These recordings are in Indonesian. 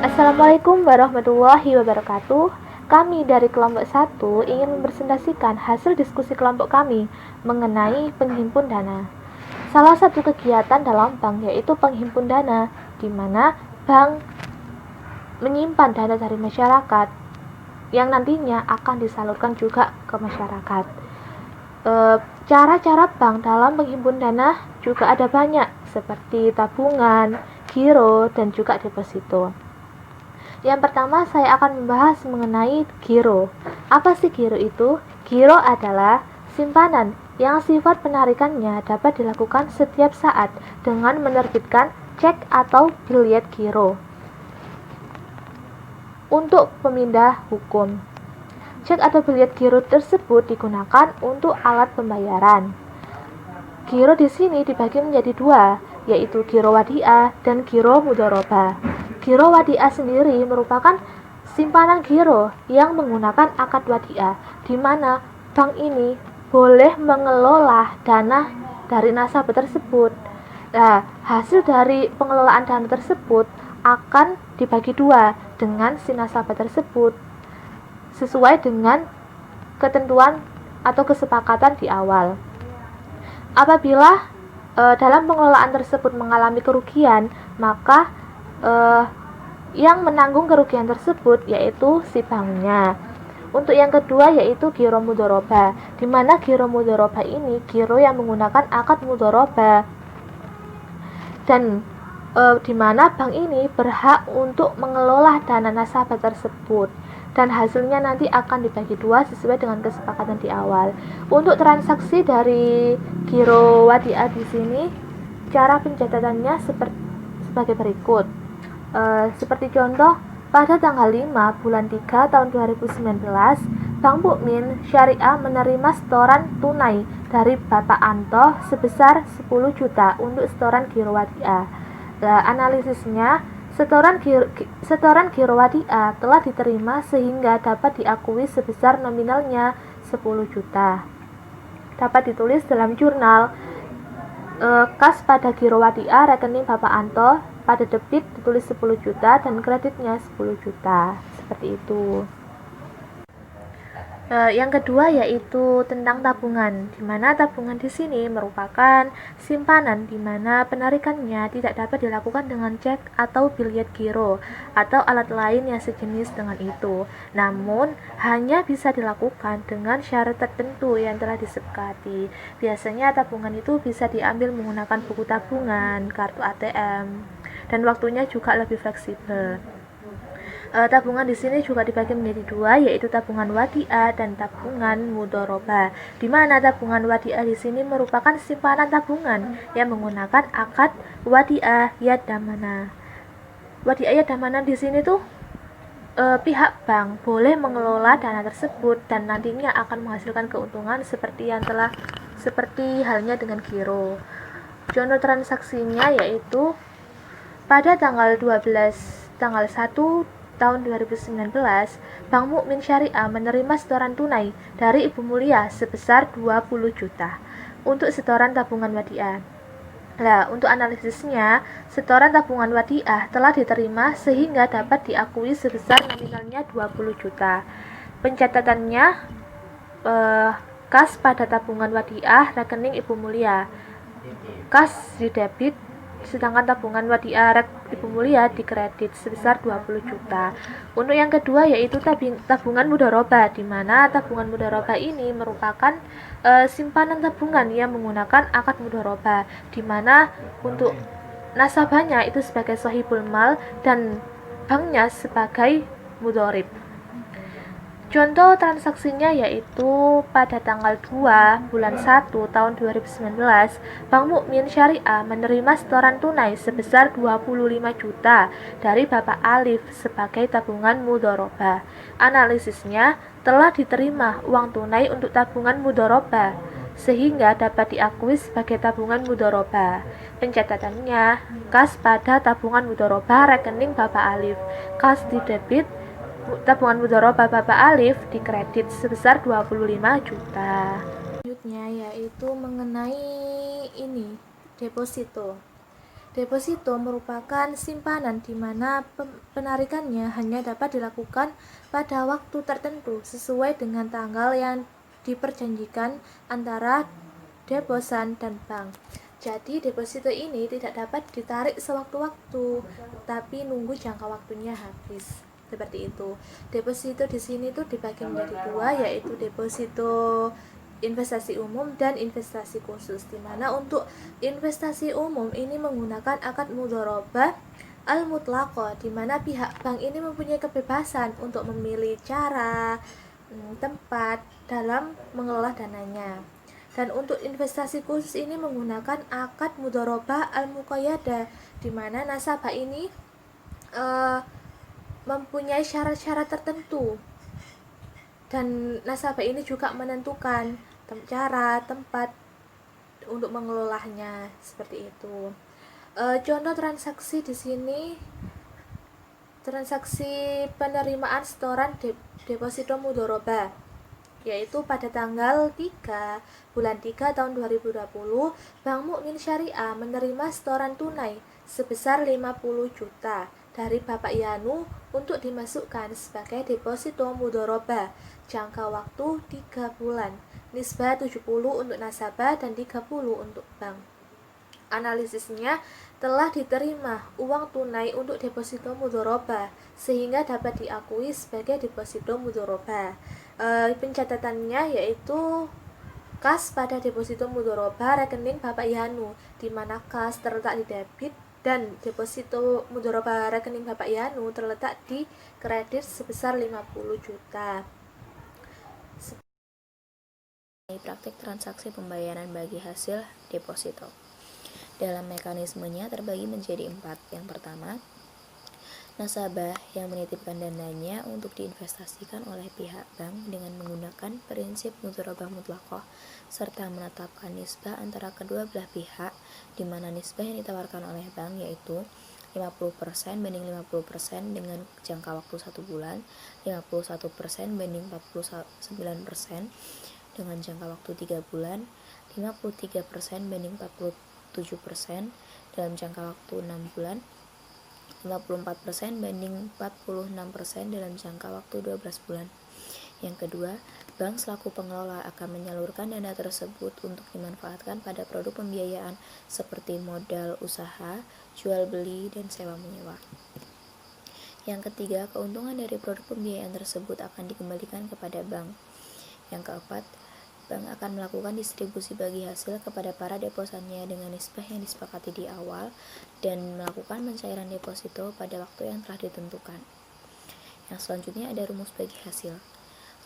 Assalamualaikum warahmatullahi wabarakatuh. Kami dari kelompok 1 ingin mempresentasikan hasil diskusi kelompok kami mengenai penghimpun dana. Salah satu kegiatan dalam bank yaitu penghimpun dana, di mana bank menyimpan dana dari masyarakat yang nantinya akan disalurkan juga ke masyarakat. Cara-cara bank dalam menghimpun dana juga ada banyak, seperti tabungan, giro, dan juga deposito. Yang pertama, saya akan membahas mengenai giro. Apa sih giro itu? Giro adalah simpanan yang sifat penarikannya dapat dilakukan setiap saat dengan menerbitkan cek atau biljet giro. Untuk pemindah hukum, cek atau biljet giro tersebut digunakan untuk alat pembayaran. Giro di sini dibagi menjadi dua, yaitu giro wadiah dan giro mudharabah. Giro wadiah sendiri merupakan simpanan giro yang menggunakan akad wadiah, di mana bank ini boleh mengelola dana dari nasabah tersebut. Nah, hasil dari pengelolaan dana tersebut akan dibagi dua dengan si nasabah tersebut sesuai dengan ketentuan atau kesepakatan di awal. Apabila dalam pengelolaan tersebut mengalami kerugian, maka yang menanggung kerugian tersebut yaitu si banknya. Untuk yang kedua yaitu giro mudharabah, di mana giro mudharabah ini giro yang menggunakan akad mudharabah, dan di mana bank ini berhak untuk mengelola dana nasabah tersebut, dan hasilnya nanti akan dibagi dua sesuai dengan kesepakatan di awal. Untuk transaksi dari giro wadiah di sini, cara pencatatannya sebagai berikut. Seperti contoh, pada tanggal 5 bulan 3 tahun 2019, Bank Mukmin Syariah menerima setoran tunai dari Bapak Anto sebesar 10 juta untuk setoran giro wadiah. Analisisnya, setoran giro wadiah telah diterima sehingga dapat diakui sebesar nominalnya 10 juta. Dapat ditulis dalam jurnal kas pada giro wadiah rekening Bapak Anto, pada debit ditulis 10 juta dan kreditnya 10 juta. Seperti itu. Yang kedua yaitu tentang tabungan, di mana tabungan di sini merupakan simpanan di mana penarikannya tidak dapat dilakukan dengan cek atau biljet giro atau alat lain yang sejenis dengan itu, namun hanya bisa dilakukan dengan syarat tertentu yang telah disepakati. Biasanya tabungan itu bisa diambil menggunakan buku tabungan, kartu ATM, dan waktunya juga lebih fleksibel. Tabungan di sini juga dibagi menjadi dua, yaitu tabungan wadiah dan tabungan mudharabah. Di mana tabungan wadiah di sini merupakan simpanan tabungan yang menggunakan akad wadiah yadamana. Wadiah yadamana di sini tuh pihak bank boleh mengelola dana tersebut dan nantinya akan menghasilkan keuntungan seperti halnya dengan giro. Contoh transaksinya yaitu pada tanggal 1 tahun 2019, Bank Mukmin Syariah menerima setoran tunai dari Ibu Mulia sebesar 20 juta untuk setoran tabungan wadiah. Nah, untuk analisisnya, setoran tabungan wadiah telah diterima sehingga dapat diakui sebesar nominalnya 20 juta. Pencatatannya, kas pada tabungan wadiah rekening Ibu Mulia, kas di debit, sedangkan tabungan wadiah Ibu Mulia di kredit sebesar 20 juta. Untuk yang kedua yaitu tabungan mudharabah, di mana tabungan mudharabah ini merupakan simpanan tabungan yang menggunakan akad mudharabah, di mana untuk nasabahnya itu sebagai sahibul mal dan banknya sebagai mudharib. Contoh transaksinya yaitu pada tanggal 2 bulan 1 tahun 2019, Bank Mukmin Syariah menerima setoran tunai sebesar 25 juta dari Bapak Alif sebagai tabungan mudharabah. Analisisnya, telah diterima uang tunai untuk tabungan mudharabah sehingga dapat diakui sebagai tabungan mudharabah. Pencatatannya, kas pada tabungan mudharabah rekening Bapak Alif, kas di debit tabungan mudharabah Bapak Alif di kredit sebesar 25 juta. Selanjutnya yaitu mengenai deposito. Deposito merupakan simpanan di mana penarikannya hanya dapat dilakukan pada waktu tertentu sesuai dengan tanggal yang diperjanjikan antara deposan dan bank. Jadi deposito ini tidak dapat ditarik sewaktu-waktu, tapi nunggu jangka waktunya habis. Seperti itu. Deposito di sini tuh dibagi menjadi dua, yaitu deposito investasi umum dan investasi khusus, di mana untuk investasi umum ini menggunakan akad mudharabah al-mutlaqah, di mana pihak bank ini mempunyai kebebasan untuk memilih cara, tempat dalam mengelola dananya. Dan untuk investasi khusus ini menggunakan akad mudharabah al-muqayyadah, di mana nasabah ini mempunyai syarat-syarat tertentu, dan nasabah ini juga menentukan cara, tempat untuk mengelolanya, seperti itu. Contoh transaksi di sini, transaksi penerimaan setoran deposito mudharabah, yaitu pada tanggal 3 bulan 3 tahun 2020, Bank Mukmin Syariah menerima setoran tunai sebesar 50 juta dari Bapak Yanu untuk dimasukkan sebagai deposito mudharabah jangka waktu 3 bulan, nisbah 70 untuk nasabah dan 30 untuk bank. Analisisnya, telah diterima uang tunai untuk deposito mudharabah sehingga dapat diakui sebagai deposito mudharabah. Pencatatannya yaitu kas pada deposito mudharabah rekening Bapak Yanu, di mana kas terletak di debit dan deposito mudharabah rekening Bapak Yanu terletak di kredit sebesar 50 juta. Praktik transaksi pembayaran bagi hasil deposito. Dalam mekanismenya terbagi menjadi 4. Yang pertama, nasabah yang menitipkan dananya untuk diinvestasikan oleh pihak bank dengan menggunakan prinsip mudharabah mutlaqah serta menetapkan nisbah antara kedua belah pihak, di mana nisbah yang ditawarkan oleh bank yaitu 50% banding 50% dengan jangka waktu 1 bulan, 51% banding 49% dengan jangka waktu 3 bulan, 53% banding 47% dalam jangka waktu 6 bulan, 54% banding 46% dalam jangka waktu 12 bulan. Yang kedua, bank selaku pengelola akan menyalurkan dana tersebut untuk dimanfaatkan pada produk pembiayaan seperti modal usaha, jual beli, dan sewa menyewa. Yang ketiga, keuntungan dari produk pembiayaan tersebut akan dikembalikan kepada bank. Yang keempat, bank akan melakukan distribusi bagi hasil kepada para deposannya dengan nisbah yang disepakati di awal dan melakukan pencairan deposito pada waktu yang telah ditentukan. Yang selanjutnya ada rumus bagi hasil.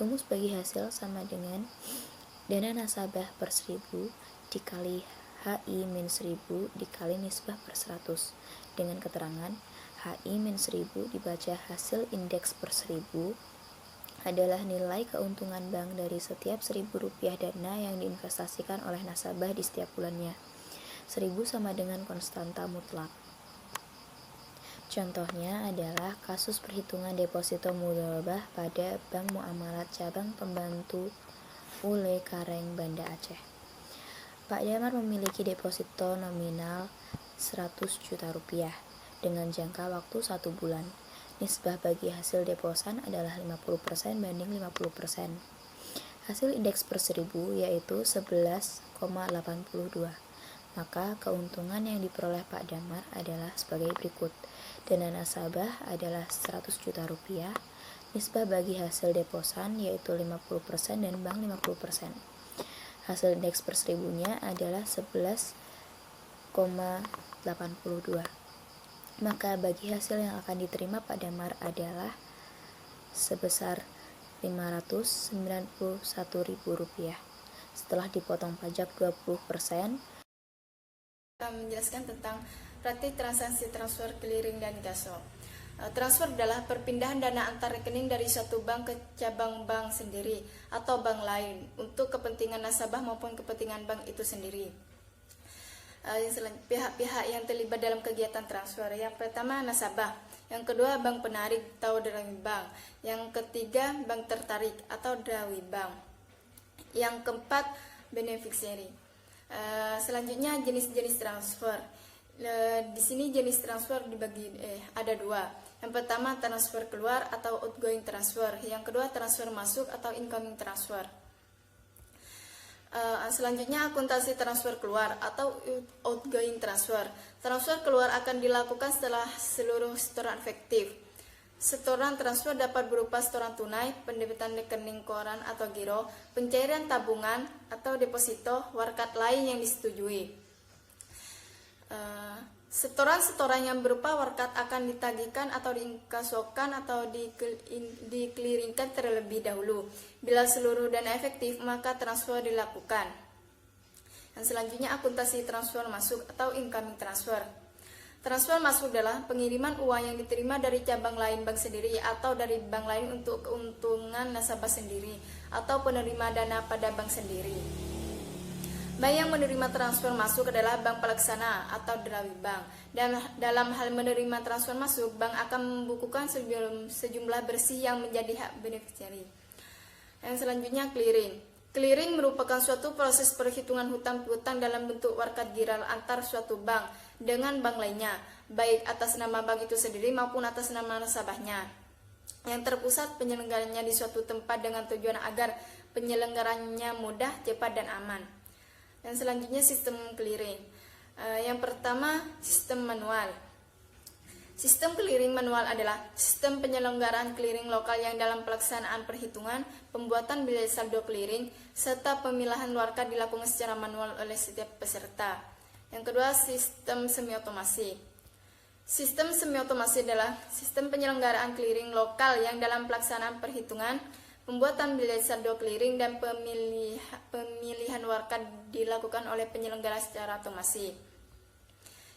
Rumus bagi hasil sama dengan dana nasabah per 1000 dikali HI min 1000 dikali nisbah per 100, dengan keterangan HI min 1000 dibaca hasil indeks per 1000 adalah nilai keuntungan bank dari setiap Rp1.000 dana yang diinvestasikan oleh nasabah di setiap bulannya. 1000 sama dengan konstanta mutlak. Contohnya adalah kasus perhitungan deposito mudharabah pada Bank Muamalat Cabang Pembantu Ule Kareng, Banda Aceh. Pak Damar memiliki deposito nominal Rp100 juta dengan jangka waktu 1 bulan. Nisbah bagi hasil deposan adalah 50% banding 50%. Hasil indeks per 1000 yaitu 11,82. Maka keuntungan yang diperoleh Pak Damar adalah sebagai berikut. Dana nasabah adalah Rp100 juta, nisbah bagi hasil deposan yaitu 50% dan bank 50%. Hasil indeks per 1000-nya adalah 11,82. Maka bagi hasil yang akan diterima Pak Damar adalah sebesar Rp591.000. Setelah dipotong pajak 20%. Kita menjelaskan tentang praktik transaksi transfer, clearing, dan gaso. Transfer adalah perpindahan dana antar rekening dari suatu bank ke cabang bank sendiri atau bank lain untuk kepentingan nasabah maupun kepentingan bank itu sendiri. Pihak-pihak yang terlibat dalam kegiatan transfer, yang pertama nasabah, yang kedua bank penarik atau drawing bank, yang ketiga bank tertarik atau drawing bank, yang keempat beneficiary. Selanjutnya jenis-jenis transfer, Di sini jenis transfer dibagi ada dua. Yang pertama transfer keluar atau outgoing transfer. Yang kedua transfer masuk atau incoming transfer. Selanjutnya akuntansi transfer keluar atau outgoing transfer. Transfer keluar akan dilakukan setelah seluruh setoran efektif. Setoran transfer dapat berupa setoran tunai, pendebitan rekening koran atau giro, pencairan tabungan atau deposito, warkat lain yang disetujui. Setoran-setoran yang berupa warkat akan ditagihkan atau diinkasokan atau dikliringkan terlebih dahulu. Bila seluruh dana efektif, maka transfer dilakukan. Yang selanjutnya akuntansi transfer masuk atau incoming transfer. Transfer masuk adalah pengiriman uang yang diterima dari cabang lain bank sendiri atau dari bank lain untuk keuntungan nasabah sendiri atau penerima dana pada bank sendiri. Bank yang menerima transfer masuk adalah bank pelaksana atau derawi bank. Dan dalam hal menerima transfer masuk, bank akan membukukan sejumlah bersih yang menjadi hak beneficiary. Yang selanjutnya clearing. Clearing merupakan suatu proses perhitungan hutang piutang dalam bentuk warkat giral antar suatu bank dengan bank lainnya, baik atas nama bank itu sendiri maupun atas nama nasabahnya. Yang terpusat penyelenggarannya di suatu tempat dengan tujuan agar penyelenggarannya mudah, cepat, dan aman. Yang selanjutnya sistem clearing. Yang pertama sistem manual. Sistem clearing manual adalah sistem penyelenggaraan clearing lokal yang dalam pelaksanaan perhitungan, pembuatan bilet saldo clearing, serta pemilahan warkat dilakukan secara manual oleh setiap peserta. Yang kedua, sistem semi-otomasi. Sistem semi-otomasi adalah sistem penyelenggaraan clearing lokal yang dalam pelaksanaan perhitungan, pembuatan bilet saldo clearing, dan pemilihan warkat dilakukan oleh penyelenggara secara otomasi.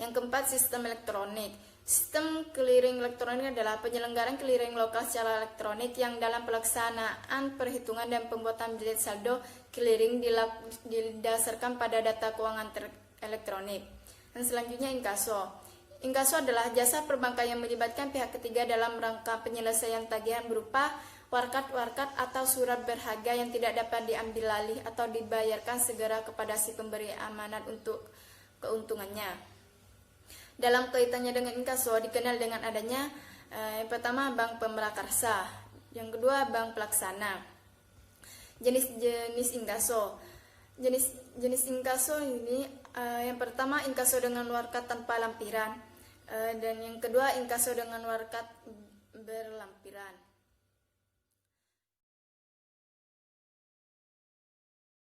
Yang keempat, sistem elektronik. Sistem clearing elektronik adalah penyelenggaraan clearing lokal secara elektronik yang dalam pelaksanaan perhitungan dan pembuatan bilet saldo clearing didasarkan pada data keuangan elektronik. Dan selanjutnya inkaso. Inkaso adalah jasa perbankan yang melibatkan pihak ketiga dalam rangka penyelesaian tagihan berupa warkat-warkat atau surat berharga yang tidak dapat diambil alih atau dibayarkan segera kepada si pemberi amanat untuk keuntungannya. Dalam kaitannya dengan inkaso dikenal dengan adanya yang pertama bank pemrakarsa, yang kedua bank pelaksana. Jenis inkaso. Jenis inkaso ini yang pertama inkaso dengan warkat tanpa lampiran, dan yang kedua inkaso dengan warkat berlampiran.